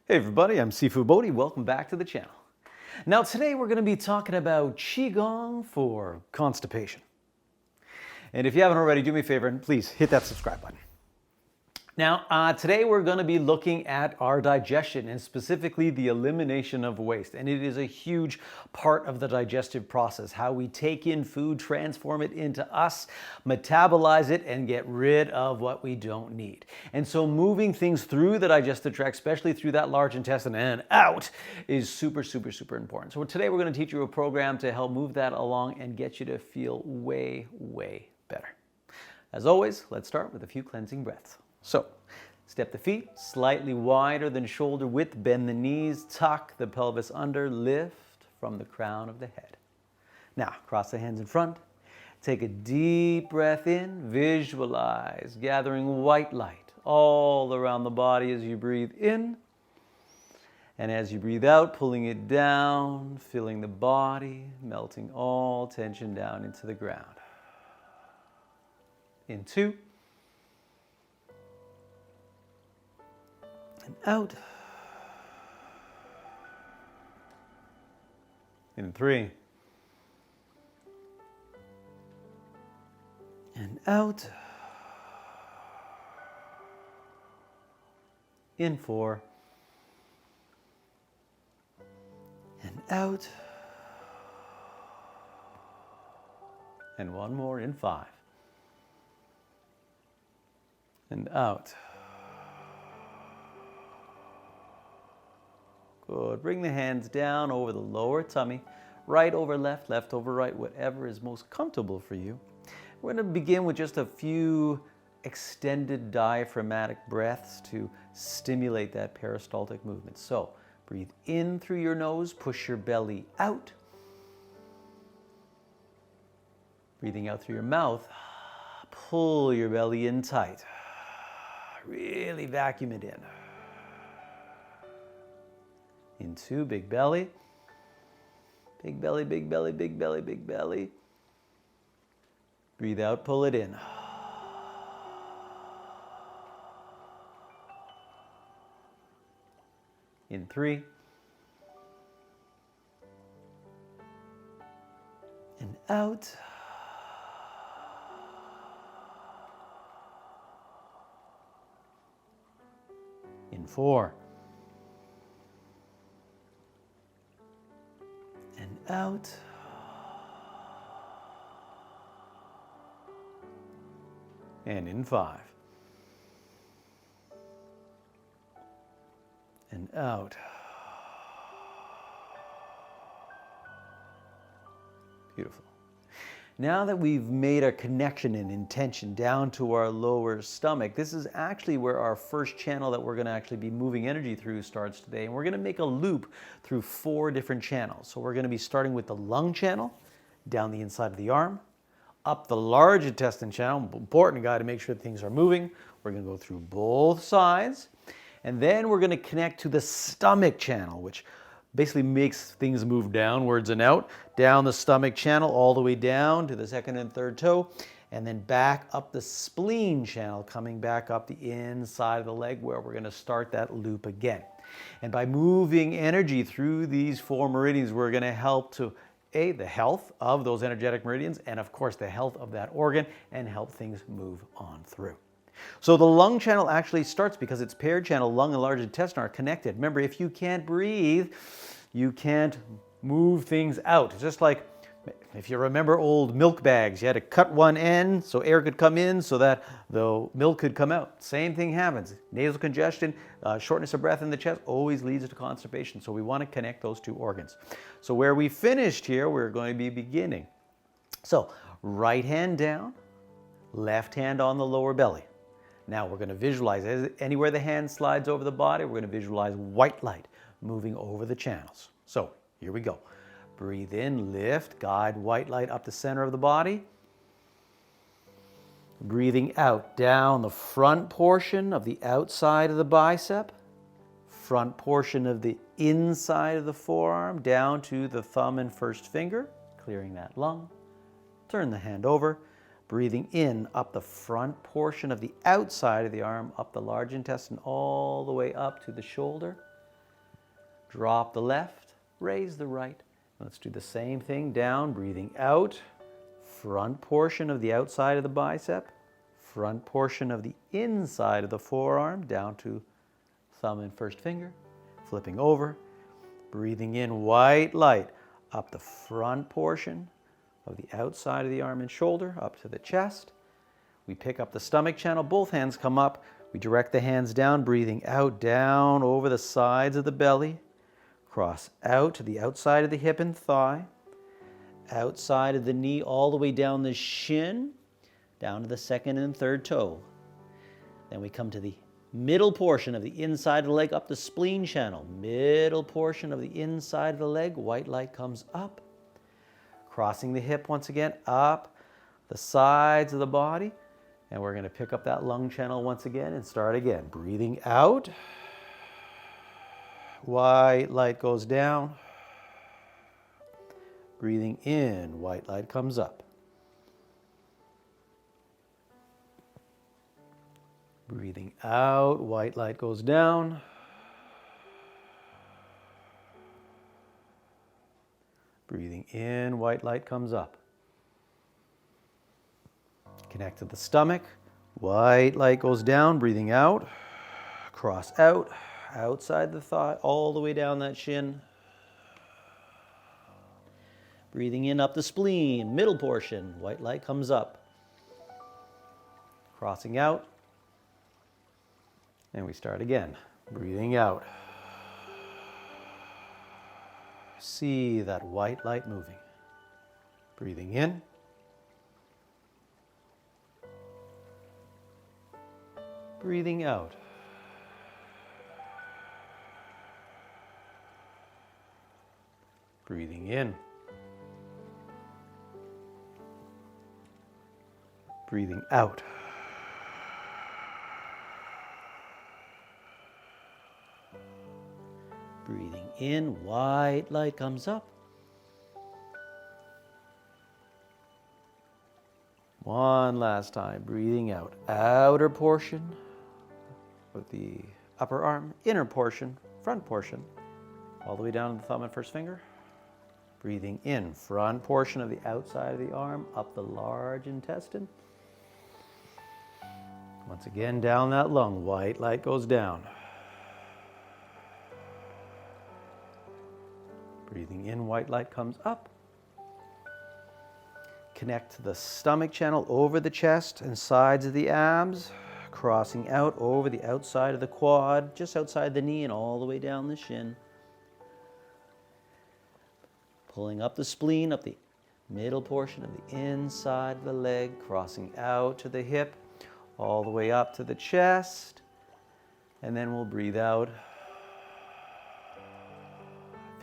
Hey everybody, I'm Sifu Bodhi. Welcome back to the channel. Now today we're going to be talking about Qigong for constipation. And if you haven't already, do me a favor and please hit that subscribe button. Now, today we're going to be looking at our digestion and specifically the elimination of waste. And it is a huge part of the digestive process, how we take in food, transform it into us, metabolize it, and get rid of what we don't need. And so moving things through the digestive tract, especially through that large intestine and out, is super important. So today we're going to teach you a program to help move that along and get you to feel way better. As always, let's start with a few cleansing breaths. So, step the feet slightly wider than shoulder width, bend the knees, tuck the pelvis under, lift from the crown of the head. Now, cross the hands in front, take a deep breath in, visualize gathering white light all around the body as you breathe in, and as you breathe out, pulling it down, filling the body, melting all tension down into the ground. In 2, and out. In 3. And out. In 4. And out. And one more in 5. And out. Good. Bring the hands down over the lower tummy, right over left, left over right, whatever is most comfortable for you. We're going to begin with just a few extended diaphragmatic breaths to stimulate that peristaltic movement. So, breathe in through your nose, push your belly out. Breathing out through your mouth, pull your belly in tight. Really vacuum it in. In 2, big belly. Big belly, big belly, big belly, big belly. Breathe out, pull it in. In 3. And out. In 4. And out. And in 5. And out. Beautiful. Now that we've made a connection and intention down to our lower stomach, this is actually where our first channel that we're going to actually be moving energy through starts today. And we're going to make a loop through 4 different channels. So we're going to be starting with the lung channel, down the inside of the arm, up the large intestine channel, important guy to make sure things are moving. We're going to go through both sides. And then we're going to connect to the stomach channel, which basically makes things move downwards and out, down the stomach channel, all the way down to the second and third toe, and then back up the spleen channel, coming back up the inside of the leg where we're going to start that loop again. And by moving energy through these 4 meridians, we're going to help to the health of those energetic meridians, and of course the health of that organ, and help things move on through. So the lung channel actually starts because it's paired channel, lung and large intestine are connected. Remember, if you can't breathe, you can't move things out. It's just like, if you remember old milk bags, you had to cut one end so air could come in so that the milk could come out. Same thing happens. Nasal congestion, shortness of breath in the chest always leads to constipation. So we want to connect those 2 organs. So where we finished here, we're going to be beginning. So right hand down, left hand on the lower belly. Now we're going to visualize, anywhere the hand slides over the body, we're going to visualize white light moving over the channels. So here we go. Breathe in, lift, guide white light up the center of the body. Breathing out, down the front portion of the outside of the bicep, front portion of the inside of the forearm, down to the thumb and first finger, clearing that lung. Turn the hand over. Breathing in up the front portion of the outside of the arm, up the large intestine, all the way up to the shoulder. Drop the left, raise the right. Let's do the same thing, down, breathing out. Front portion of the outside of the bicep, front portion of the inside of the forearm, down to thumb and first finger. Flipping over, breathing in white light, up the front portion of the outside of the arm and shoulder, up to the chest. We pick up the stomach channel, both hands come up. We direct the hands down, breathing out, down over the sides of the belly. Cross out to the outside of the hip and thigh. Outside of the knee, all the way down the shin, down to the second and third toe. Then we come to the middle portion of the inside of the leg, up the spleen channel. Middle portion of the inside of the leg, white light comes up. Crossing the hip once again, up the sides of the body. And we're going to pick up that lung channel once again and start again. Breathing out. White light goes down. Breathing in, white light comes up. Breathing out, white light goes down. Breathing in, white light comes up. Connect to the stomach. White light goes down, breathing out. Cross out, outside the thigh, all the way down that shin. Breathing in up the spleen, middle portion, white light comes up. Crossing out. And we start again. Breathing out. See that white light moving. Breathing in. Breathing out. Breathing in. Breathing out. Breathing in, white light comes up. One last time, breathing out. Outer portion of the upper arm, inner portion, front portion, all the way down to the thumb and first finger. Breathing in, front portion of the outside of the arm, up the large intestine. Once again, down that lung, white light goes down. Breathing in, white light comes up. Connect to the stomach channel over the chest and sides of the abs, crossing out over the outside of the quad, just outside the knee and all the way down the shin. Pulling up the spleen, up the middle portion of the inside of the leg, crossing out to the hip, all the way up to the chest. And then we'll breathe out.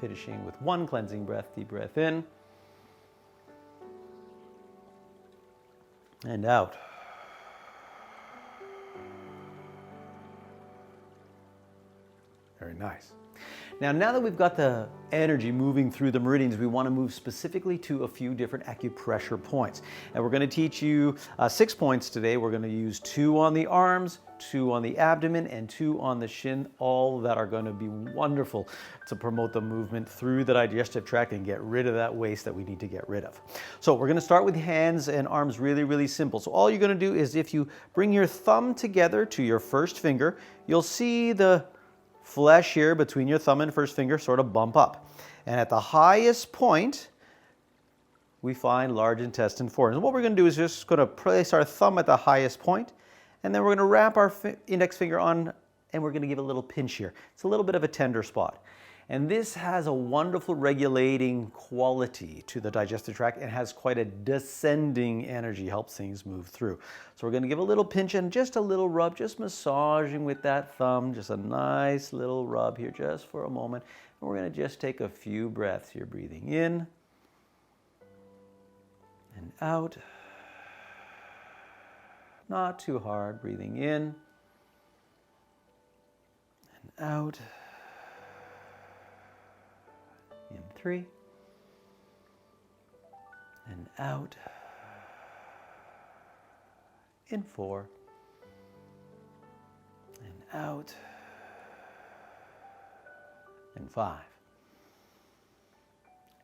Finishing with one cleansing breath, deep breath in. And out. Very nice. Now that we've got the energy moving through the meridians, we want to move specifically to a few different acupressure points. And we're going to teach you 6 points today. We're going to use 2 on the arms, 2 on the abdomen, and 2 on the shin, all that are going to be wonderful to promote the movement through the digestive tract and get rid of that waste that we need to get rid of. So we're going to start with hands and arms, really simple. So all you're going to do is, if you bring your thumb together to your first finger, you'll see the flesh here between your thumb and first finger sort of bump up. And at the highest point, we find large intestine 4. And what we're going to do is just going to place our thumb at the highest point, and then we're going to wrap our index finger on, and we're going to give a little pinch here. It's a little bit of a tender spot. And this has a wonderful regulating quality to the digestive tract and has quite a descending energy, helps things move through. So we're going to give a little pinch and just a little rub, just massaging with that thumb, just a nice little rub here just for a moment. And we're going to just take a few breaths here, breathing in and out. Not too hard, breathing in and out. In 3 and out. In 4 and out. and 5,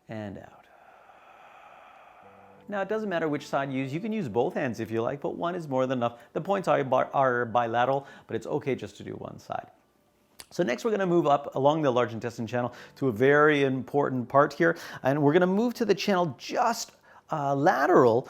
and out. Now, it doesn't matter which side you use. You can use both hands if you like, but one is more than enough. The points are bilateral, but it's okay just to do one side. So next we're going to move up along the large intestine channel to a very important part here, and we're going to move to the channel just lateral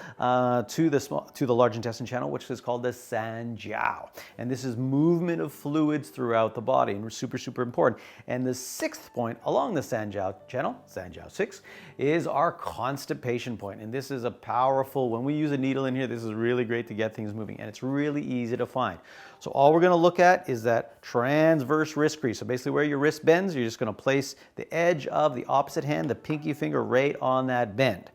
to the large intestine channel, which is called the Sanjiao. And this is movement of fluids throughout the body, and super, super important. And the 6th point along the Sanjiao channel, Sanjiao 6, is our constipation point. And this is a powerful, when we use a needle in here, this is really great to get things moving, and it's really easy to find. So all we're going to look at is that transverse wrist crease. So basically where your wrist bends, you're just going to place the edge of the opposite hand, the pinky finger, right on that bend.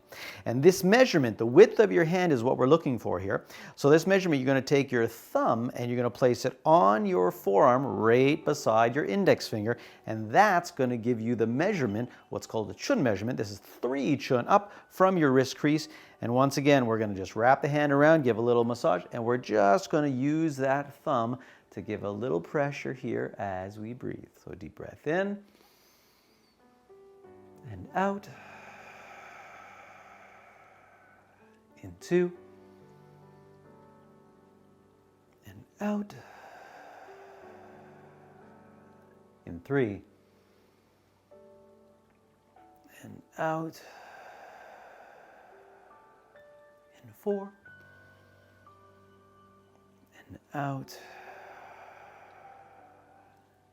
And this measurement, the width of your hand, is what we're looking for here. So this measurement, you're going to take your thumb and you're going to place it on your forearm right beside your index finger. And that's going to give you the measurement, what's called the chun measurement. This is 3 chun up from your wrist crease. And once again, we're going to just wrap the hand around, give a little massage, and we're just going to use that thumb to give a little pressure here as we breathe. So a deep breath in and out. In 2 and out. In 3 and out. In 4 and out.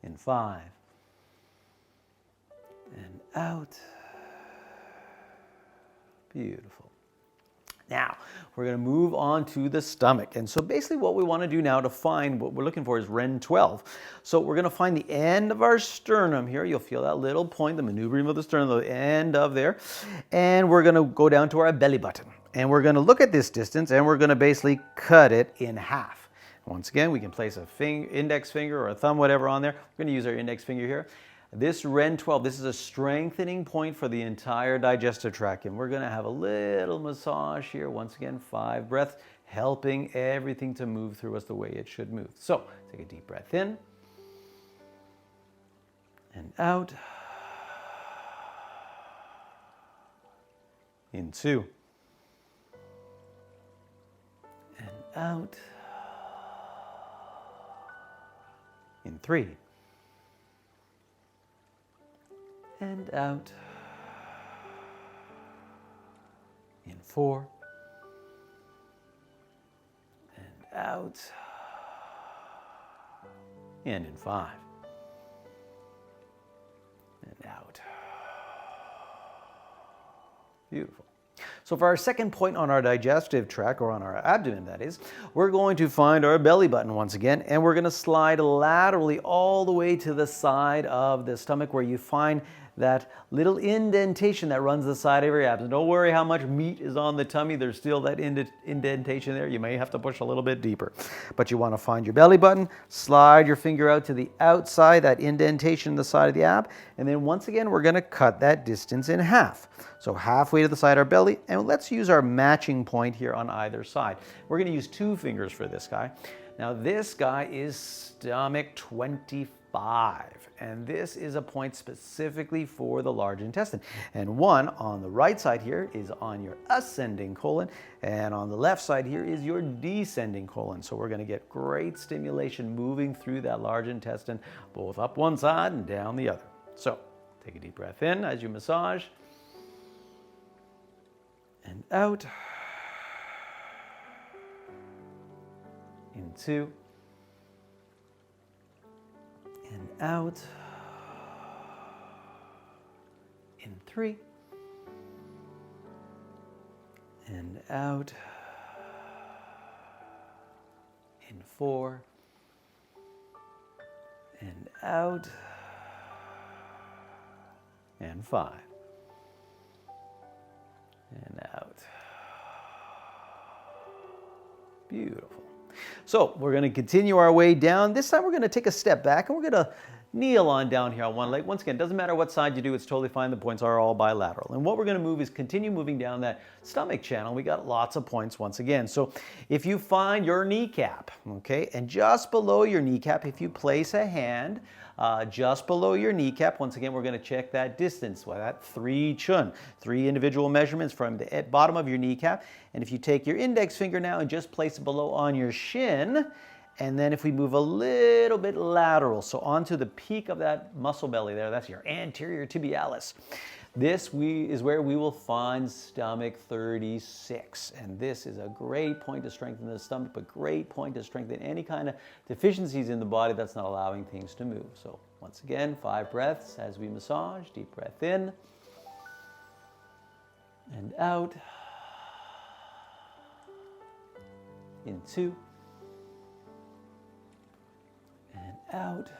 In 5 and out. Beautiful. Now, we're going to move on to the stomach. And so basically what we want to do now to find what we're looking for is Ren 12. So we're going to find the end of our sternum here. You'll feel that little point, the manubrium of the sternum, the end of there. And we're going to go down to our belly button. And we're going to look at this distance and we're going to basically cut it in half. Once again, we can place a index finger or a thumb, whatever, on there. We're going to use our index finger here. This Ren 12, this is a strengthening point for the entire digestive tract. And we're going to have a little massage here. Once again, 5 breaths, helping everything to move through us the way it should move. So take a deep breath in and out. In 2 and out. In 3 and out. In 4 and out. And in 5 and out. Beautiful. So for our second point on our digestive tract, or on our abdomen that is, we're going to find our belly button once again, and we're going to slide laterally all the way to the side of the stomach where you find that little indentation that runs the side of your abdomen. Don't worry how much meat is on the tummy, there's still that indentation there. You may have to push a little bit deeper. But you want to find your belly button, slide your finger out to the outside, that indentation in the side of the ab, and then once again we're going to cut that distance in half. So halfway to the side of our belly, and let's use our matching point here on either side. We're going to use 2 fingers for this guy. Now this guy is stomach 25. And this is a point specifically for the large intestine. And one on the right side here is on your ascending colon, and on the left side here is your descending colon. So we're going to get great stimulation moving through that large intestine, both up one side and down the other. So take a deep breath in as you massage, and out. In 2. And out. In 3. And out. In 4. And out. And 5. And out. Beautiful. So we're going to continue our way down. This time we're going to take a step back and we're going to kneel on down here on one leg. Once again, doesn't matter what side you do, it's totally fine. The points are all bilateral. And what we're going to move is continue moving down that stomach channel. We got lots of points once again. So if you find your kneecap, okay, and just below your kneecap, if you place a hand just below your kneecap, once again, we're going to check that distance, well, that 3 chun, 3 individual measurements from the bottom of your kneecap. And if you take your index finger now and just place it below on your shin, and then if we move a little bit lateral, so onto the peak of that muscle belly there, that's your anterior tibialis. This is where we will find stomach 36. And this is a great point to strengthen the stomach, but great point to strengthen any kind of deficiencies in the body that's not allowing things to move. So once again, 5 breaths as we massage. Deep breath in and out. In 2. Out.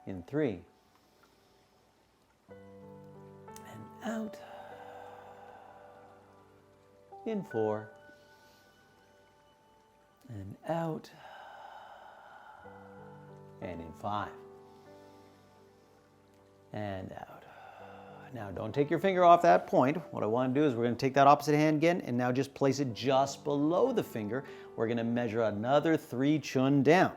In 3. And out. In 4. And out. And in 5. And out. Now don't take your finger off that point. What I want to do is we're going to take that opposite hand again and now just place it just below the finger. We're going to measure another 3 chun down.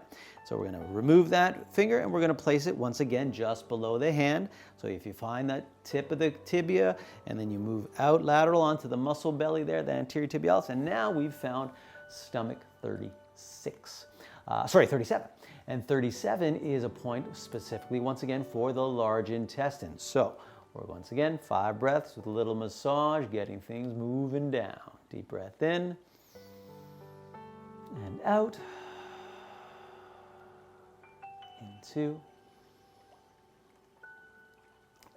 So we're going to remove that finger and we're going to place it once again just below the hand. So if you find that tip of the tibia and then you move out lateral onto the muscle belly there, the anterior tibialis, and now we've found stomach 36. 37. And 37 is a point specifically, once again, for the large intestine. So we're once again 5 breaths with a little massage, getting things moving down. Deep breath in and out. In 2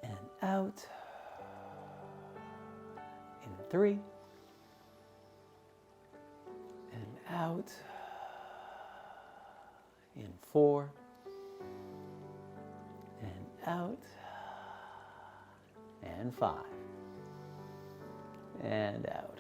and out. In 3 and out. In 4 and out. And 5 and out.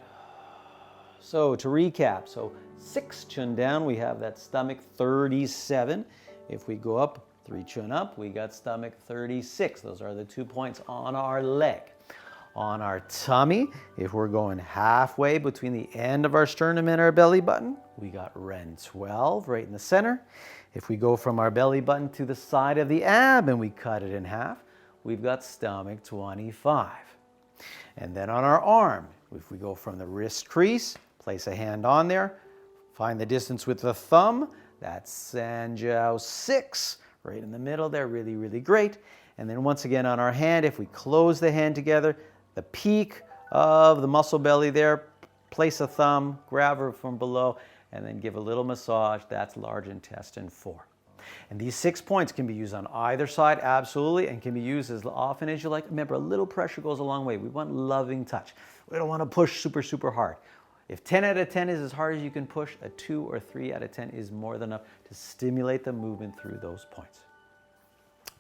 So to recap, so 6 chun down, we have that stomach 37. If we go up 3 chun up, we got stomach 36. Those are the 2 points on our leg. On our tummy, if we're going halfway between the end of our sternum and our belly button, we got Ren 12 right in the center. If we go from our belly button to the side of the ab and we cut it in half, we've got stomach 25. And then on our arm, if we go from the wrist crease, place a hand on there, find the distance with the thumb, that's Sanjiao 6, right in the middle there, really, really great. And then once again on our hand, if we close the hand together, the peak of the muscle belly there, place a thumb, grab her from below, and then give a little massage, that's large intestine 4. And these 6 points can be used on either side, absolutely, and can be used as often as you like. Remember, a little pressure goes a long way. We want loving touch. We don't want to push super, super hard. If 10 out of 10 is as hard as you can push, a 2 or 3 out of 10 is more than enough to stimulate the movement through those points.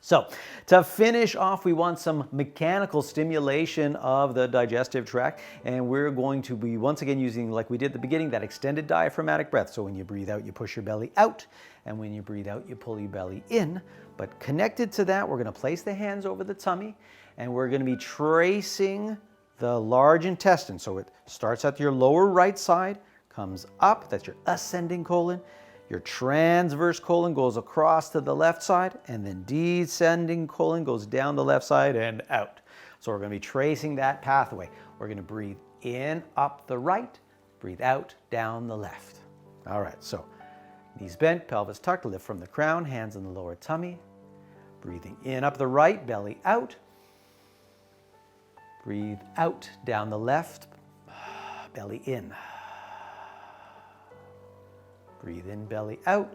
So to finish off, we want some mechanical stimulation of the digestive tract, and we're going to be once again using, like we did at the beginning, that extended diaphragmatic breath. So when you breathe out, you push your belly out, and when you breathe out, you pull your belly in. But connected to that, we're going to place the hands over the tummy, and we're going to be tracing the large intestine. So it starts at your lower right side, comes up, that's your ascending colon. Your transverse colon goes across to the left side, and then descending colon goes down the left side and out. So we're going to be tracing that pathway. We're going to breathe in, up the right, breathe out, down the left. All right, so knees bent, pelvis tucked, lift from the crown, hands in the lower tummy. Breathing in, up the right, belly out. Breathe out, down the left, belly in. Breathe in, belly out.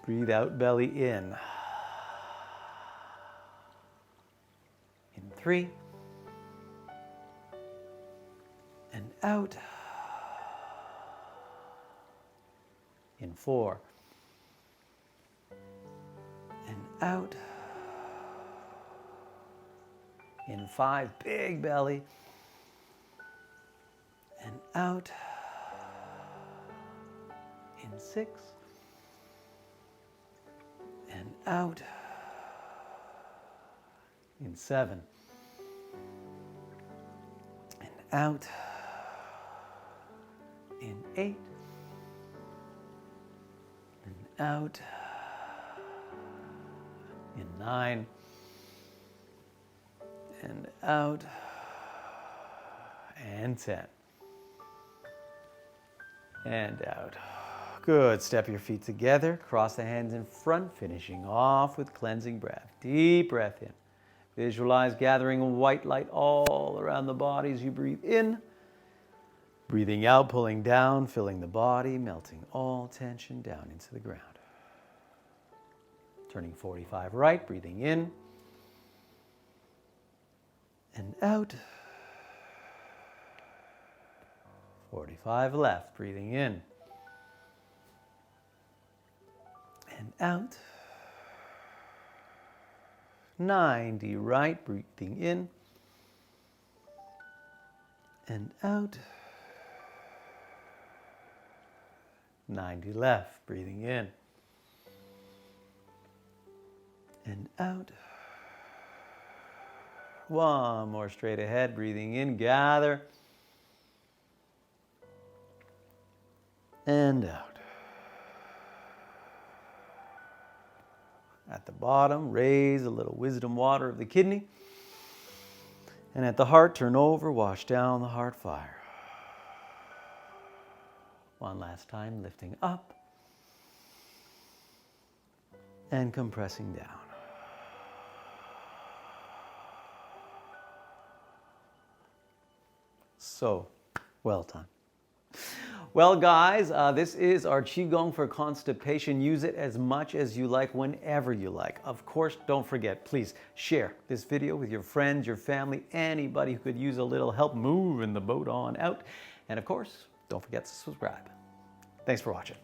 Breathe out, belly in. In 3. And out. In 4. And out. In 5, big belly. And out. In 6, out. In 7. And out. In 8. And out. In 9. And out. And 10. And out. Good. Step your feet together. Cross the hands in front, finishing off with cleansing breath. Deep breath in. Visualize gathering white light all around the body as you breathe in. Breathing out, pulling down, filling the body, melting all tension down into the ground. Turning 45 right, breathing in. And out. 45 left, breathing in. And out. 90 right, breathing in. And out. 90 left, breathing in. And out. One more straight ahead, breathing in, gather. And out. At the bottom, raise a little wisdom water of the kidney. And at the heart, turn over, wash down the heart fire. One last time, lifting up and compressing down. So well done. Well, guys, this is our Qigong for constipation. Use it as much as you like, whenever you like. Of course, don't forget, please share this video with your friends, your family, anybody who could use a little help moving the boat on out. And of course, don't forget to subscribe. Thanks for watching.